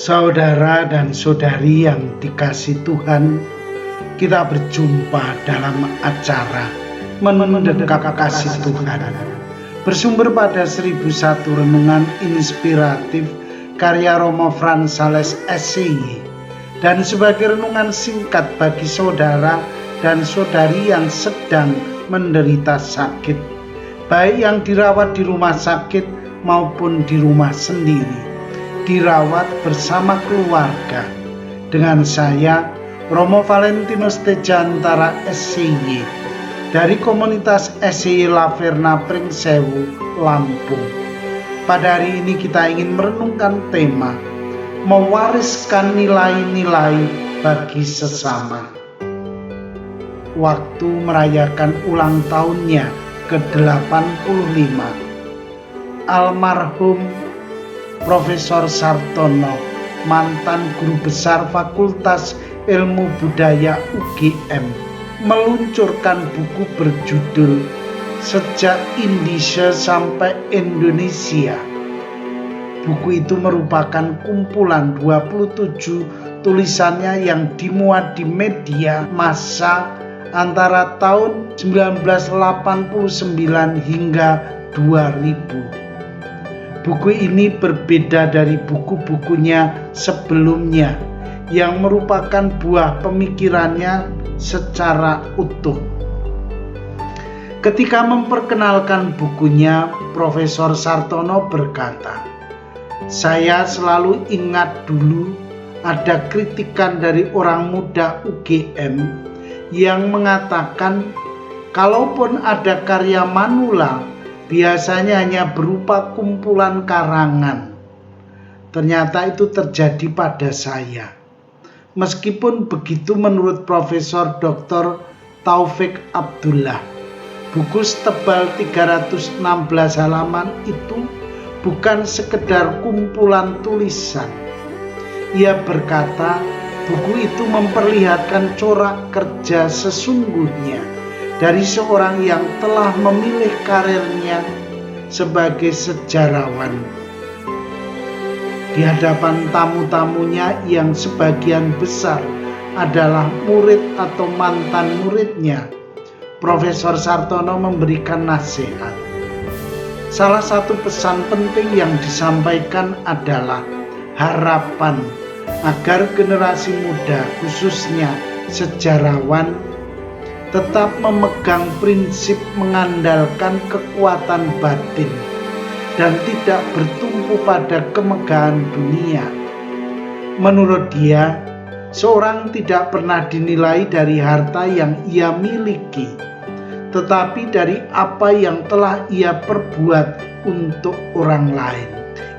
Saudara dan saudari yang dikasihi Tuhan, kita berjumpa dalam acara Mendekat Kasih Tuhan, bersumber pada 1001 renungan inspiratif karya Romo Frans Sales SCY, dan sebagai renungan singkat bagi saudara dan saudari yang sedang menderita sakit, baik yang dirawat di rumah sakit maupun di rumah sendiri, dirawat bersama keluarga. Dengan saya, Romo Valentinus Tejantara SCY, dari komunitas SCY Laverna Pringsewu, Lampung. Pada hari ini kita ingin merenungkan tema mewariskan nilai-nilai bagi sesama. Waktu merayakan ulang tahunnya ke-85, almarhum Profesor Sartono, mantan guru besar Fakultas Ilmu Budaya UGM, meluncurkan buku berjudul Sejak Indonesia Sampai Indonesia. Buku itu merupakan kumpulan 27 tulisannya yang dimuat di media massa antara tahun 1989 hingga 2000. Buku ini berbeda dari buku-bukunya sebelumnya yang merupakan buah pemikirannya secara utuh. Ketika memperkenalkan bukunya, Profesor Sartono berkata, "Saya selalu ingat dulu ada kritikan dari orang muda UGM yang mengatakan kalaupun ada karya manula, biasanya hanya berupa kumpulan karangan. Ternyata itu terjadi pada saya. Meskipun begitu, menurut Profesor Dr. Taufik Abdullah, buku setebal 316 halaman itu bukan sekedar kumpulan tulisan." Ia berkata, buku itu memperlihatkan corak kerja sesungguhnya dari seorang yang telah memilih karirnya sebagai sejarawan. Di hadapan tamu-tamunya yang sebagian besar adalah murid atau mantan muridnya, Profesor Sartono memberikan nasihat. Salah satu pesan penting yang disampaikan adalah harapan agar generasi muda, khususnya sejarawan, tetap memegang prinsip mengandalkan kekuatan batin dan tidak bertumpu pada kemegahan dunia. Menurut dia, seorang tidak pernah dinilai dari harta yang ia miliki, tetapi dari apa yang telah ia perbuat untuk orang lain.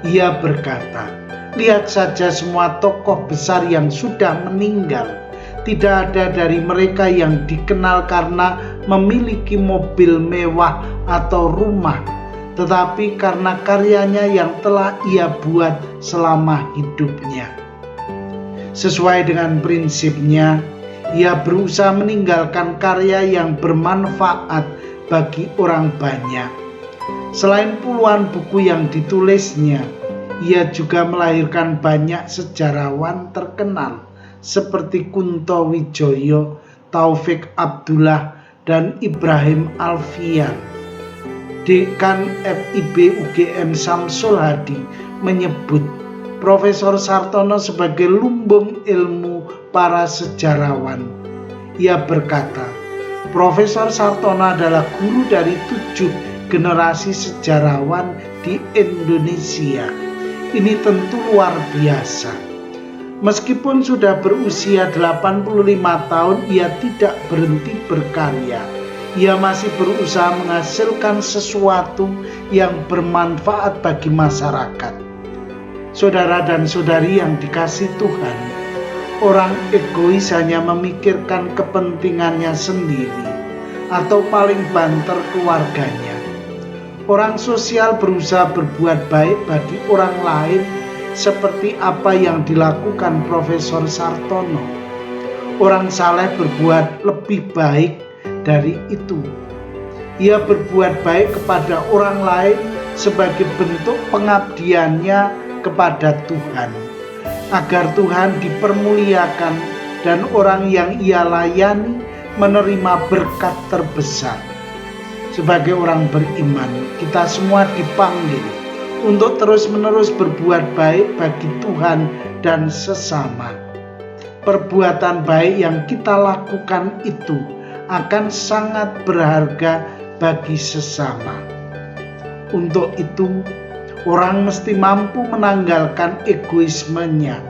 Ia berkata, "Lihat saja semua tokoh besar yang sudah meninggal. Tidak ada dari mereka yang dikenal karena memiliki mobil mewah atau rumah, tetapi karena karyanya yang telah ia buat selama hidupnya. Sesuai dengan prinsipnya, ia berusaha meninggalkan karya yang bermanfaat bagi orang banyak. Selain puluhan buku yang ditulisnya, ia juga melahirkan banyak sejarawan terkenal seperti Kunto Wijoyo, Taufik Abdullah, dan Ibrahim Alfian. Dekan FIB UGM Samsul Hadi menyebut Profesor Sartono sebagai lumbung ilmu para sejarawan. Ia berkata, Profesor Sartono adalah guru dari 7 generasi sejarawan di Indonesia. Ini tentu luar biasa. Meskipun sudah berusia 85 tahun, ia tidak berhenti berkarya. Ia masih berusaha menghasilkan sesuatu yang bermanfaat bagi masyarakat. Saudara dan saudari yang dikasihi Tuhan, orang egois hanya memikirkan kepentingannya sendiri atau paling banter keluarganya. Orang sosial berusaha berbuat baik bagi orang lain seperti apa yang dilakukan Profesor Sartono. Orang saleh berbuat lebih baik dari itu. Ia berbuat baik kepada orang lain sebagai bentuk pengabdiannya kepada Tuhan. agar Tuhan dipermuliakan dan orang yang Ia layani menerima berkat terbesar. Sebagai orang beriman, kita semua dipanggil untuk terus-menerus berbuat baik bagi Tuhan dan sesama. Perbuatan baik yang kita lakukan itu akan sangat berharga bagi sesama. Untuk itu, orang mesti mampu menanggalkan egoismenya.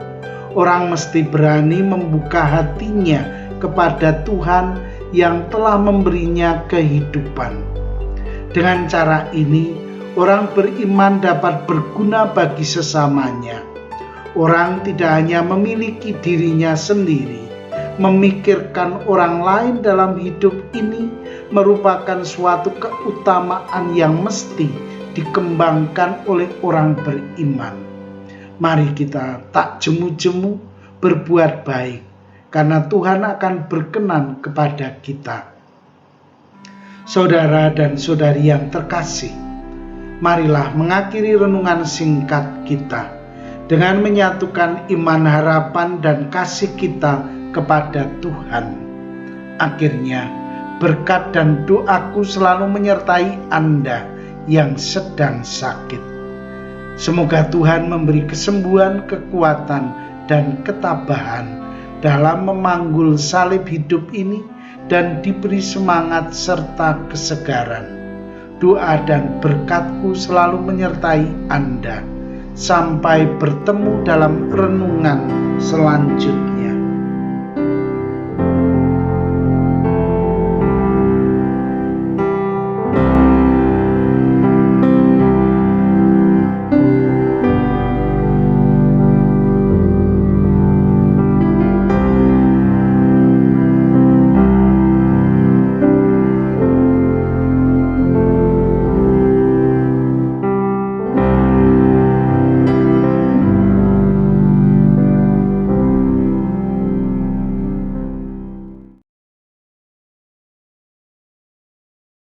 Orang mesti berani membuka hatinya kepada Tuhan yang telah memberinya kehidupan. Dengan cara ini, orang beriman dapat berguna bagi sesamanya. Orang tidak hanya memiliki dirinya sendiri. Memikirkan orang lain dalam hidup ini merupakan suatu keutamaan yang mesti dikembangkan oleh orang beriman. Mari kita tak jemu-jemu berbuat baik, karena Tuhan akan berkenan kepada kita. Saudara dan saudari yang terkasih, marilah mengakhiri renungan singkat kita dengan menyatukan iman, harapan, dan kasih kita kepada Tuhan. Akhirnya, berkat dan doaku selalu menyertai Anda yang sedang sakit. Semoga Tuhan memberi kesembuhan, kekuatan, dan ketabahan dalam memanggul salib hidup ini dan diberi semangat serta kesegaran. Doa dan berkatku selalu menyertai Anda. Sampai bertemu dalam renungan selanjutnya.